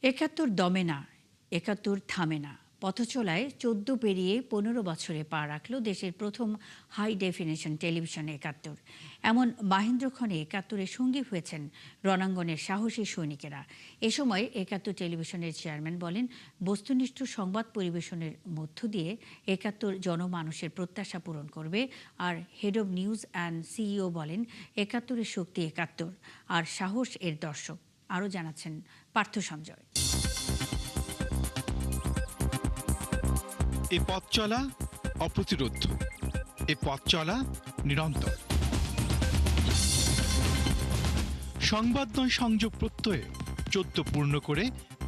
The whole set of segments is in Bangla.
একাত্তর দমে না, একাত্তর থামে না। পথচলায় ১৪ পেরিয়ে ১৫ বছরে পা রাখল দেশের প্রথম হাই ডেফিনিশন টেলিভিশন একাত্তর। এমন মাহেন্দ্রক্ষণে একাত্তরের সঙ্গী হয়েছেন রণাঙ্গনের সাহসী সৈনিকেরা। এ সময় একাত্তর টেলিভিশনের চেয়ারম্যান বলেন, বস্তুনিষ্ঠ সংবাদ পরিবেশনের মধ্য দিয়ে একাত্তর জনমানুষের প্রত্যাশা পূরণ করবে। আর head of news and CEO বলেন, একাত্তরের শক্তি একাত্তর, আর সাহস এর দর্শক। আরও জানাচ্ছেন পার্থ সঞ্জয়। এ পথ চলা অপ্রতিরোধ্য, এ পথ চলা নিরন্তর। সংবাদ নয়, সংযোগ প্রত্যয়ে ১৪ পূর্ণ করে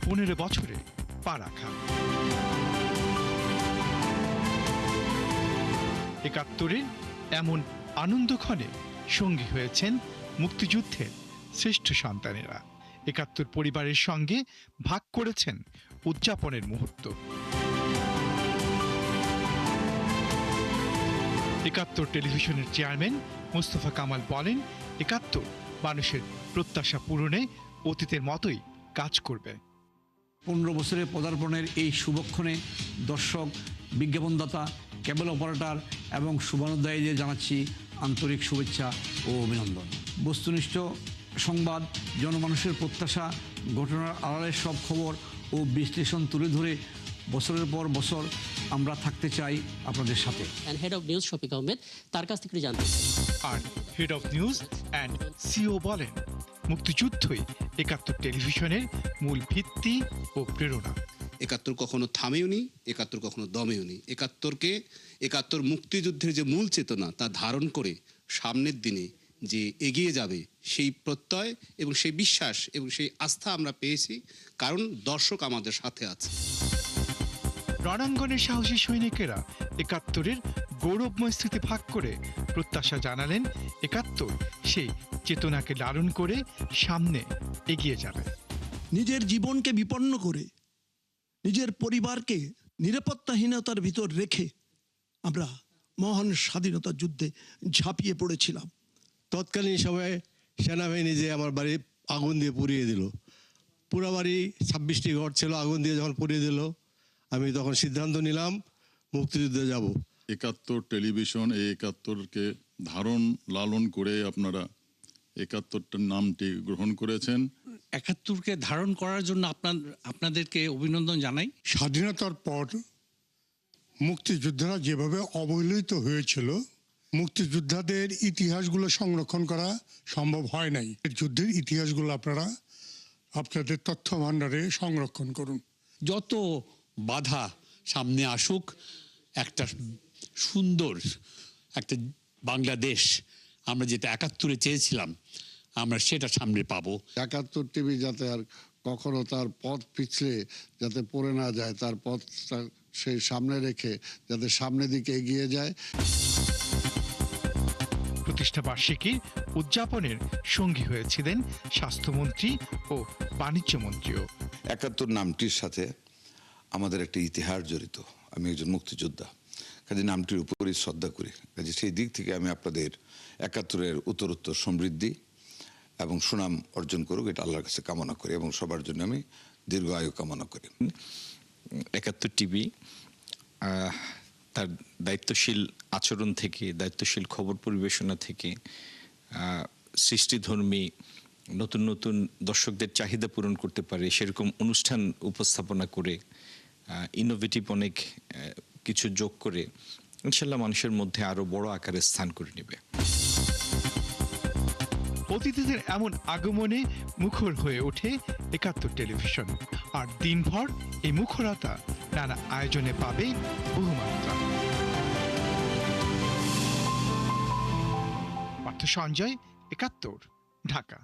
১৫ বছরে পা রাখা। একাত্তরের এমন আনন্দক্ষণে সঙ্গী হয়েছেন মুক্তিযুদ্ধের শ্রেষ্ঠ সন্তানেরা। একাত্তর পরিবারের সঙ্গে ভাগ করেছেন উদযাপনের মুহূর্ত। একাত্তর টেলিভিশনের চেয়ারম্যান মোস্তফা কামাল বলেন, একাত্তর মানুষের প্রত্যাশা পূরণে অতীতের মতোই কাজ করবে। ১৫ বছরের পদার্পণের এই শুভক্ষণে দর্শক, বিজ্ঞাপনদাতা, কেবল অপারেটর এবং শুভানুধ্যায়ীদের জানাচ্ছি আন্তরিক শুভেচ্ছা ও অভিনন্দন। বস্তুনিষ্ঠ সংবাদ, জনমানুষের প্রত্যাশা, ঘটনার আড়ালের সব খবর ও বিশ্লেষণ তুলে ধরে বছরের পর বছর আমরা থাকতে চাই আপনাদের সাথে। Head of news Shafiq Ahmed, তার কাছ থেকে জানতে চাই। আর head of news and CEO বলেন, মুক্তিযুদ্ধই একাত্তর টেলিভিশনের মূল ভিত্তি ও প্রেরণা। একাত্তর কখনো থামেওনি, একাত্তর কখনো দমেওনি। একাত্তর মুক্তিযুদ্ধের যে মূল চেতনা তা ধারণ করে সামনের দিনে যে এগিয়ে যাবে সেই প্রত্যয় এবং সেই বিশ্বাস এবং সেই আস্থা আমরা পেয়েছি, কারণ দর্শক আমাদের সাথে আছে। রণাঙ্গনের সাহসী সৈনিকেরা একাত্তরের গৌরবময় স্মৃতি ভাগ করে প্রত্যাশা জানালেন, একাত্তর সেই চেতনাকে লালন করে সামনে এগিয়ে যাবে। নিজের জীবনকে বিপন্ন করে, নিজের পরিবারকে নিরাপত্তাহীনতার ভিতর রেখে আমরা মহান স্বাধীনতা যুদ্ধে ঝাঁপিয়ে পড়েছিলাম। তৎকালীন সময়ে সেনাবাহিনী যে আমার বাড়ি আগুন দিয়ে পুড়িয়ে দিল, পুরা বাড়ি ২৬টি ঘর ছিল, আগুন দিয়ে যখন পুড়িয়ে দিল, আমি তখন সিদ্ধান্ত নিলাম মুক্তিযুদ্ধে যাব। একাত্তর টেলিভিশন এই একাত্তরকে ধারণ লালন করে আপনারা একাত্তরটার নামটি গ্রহণ করেছেন। একাত্তরকে ধারণ করার জন্য আপনাদেরকে অভিনন্দন জানাই। স্বাধীনতার পর মুক্তিযোদ্ধারা যেভাবে অবহেলিত হয়েছিল, মুক্তিযোদ্ধাদের ইতিহাসগুলো সংরক্ষণ করা সম্ভব হয় নাই। যুদ্ধের ইতিহাসগুলো আপনারা আপনাদের তথ্য ভাণ্ডারে সংরক্ষণ করুন। যত বাধা সামনে আসুক, একটা সুন্দর একটা বাংলাদেশ আমরা যেটা একাত্তরে চেয়েছিলাম, আমরা সেটা সামনে পাবো। একাত্তর টিভি যাতে আর কখনো তার পথ পিছলে যাতে পড়ে না যায়, তার পথটা সেই সামনে রেখে যাতে সামনের দিকে এগিয়ে যায়। প্রতিষ্ঠা বার্ষিকী উদযাপনের সঙ্গী হয়েছিলেন স্বাস্থ্যমন্ত্রী ও বাণিজ্য মন্ত্রীও। একাত্তর নামটির সাথে আমাদের একটা ইতিহাস জড়িত। আমি একজন মুক্তিযোদ্ধা, কাজে নামটির উপরই শ্রদ্ধা করি। কাজে সেই দিক থেকে আমি আপনাদের একাত্তরের উত্তরোত্তর সমৃদ্ধি এবং সুনাম অর্জন করুক, এটা আল্লাহর কাছে কামনা করি এবং সবার জন্য আমি দীর্ঘ আয়ু কামনা করি। একাত্তর টিভি তার দায়িত্বশীল আচরণ থেকে, দায়িত্বশীল খবর পরিবেশনা থেকে, সৃষ্টিধর্মী নতুন নতুন দর্শকদের চাহিদা পূরণ করতে পারে সেরকম অনুষ্ঠান উপস্থাপনা করে, ইনোভেটিভ অনেক কিছু যোগ করে ইনশাল্লাহ মানুষের মধ্যে আরো বড় আকারে স্থান করে নেবে। অতিথিদের এমন আগমনে মুখর হয়ে ওঠে একাত্তর টেলিভিশন, আর দিনভর এই মুখরতা নানা আয়োজনে পাবে বহুমাত্রা। পার্থ সঞ্জয়, একাত্তর, ঢাকা।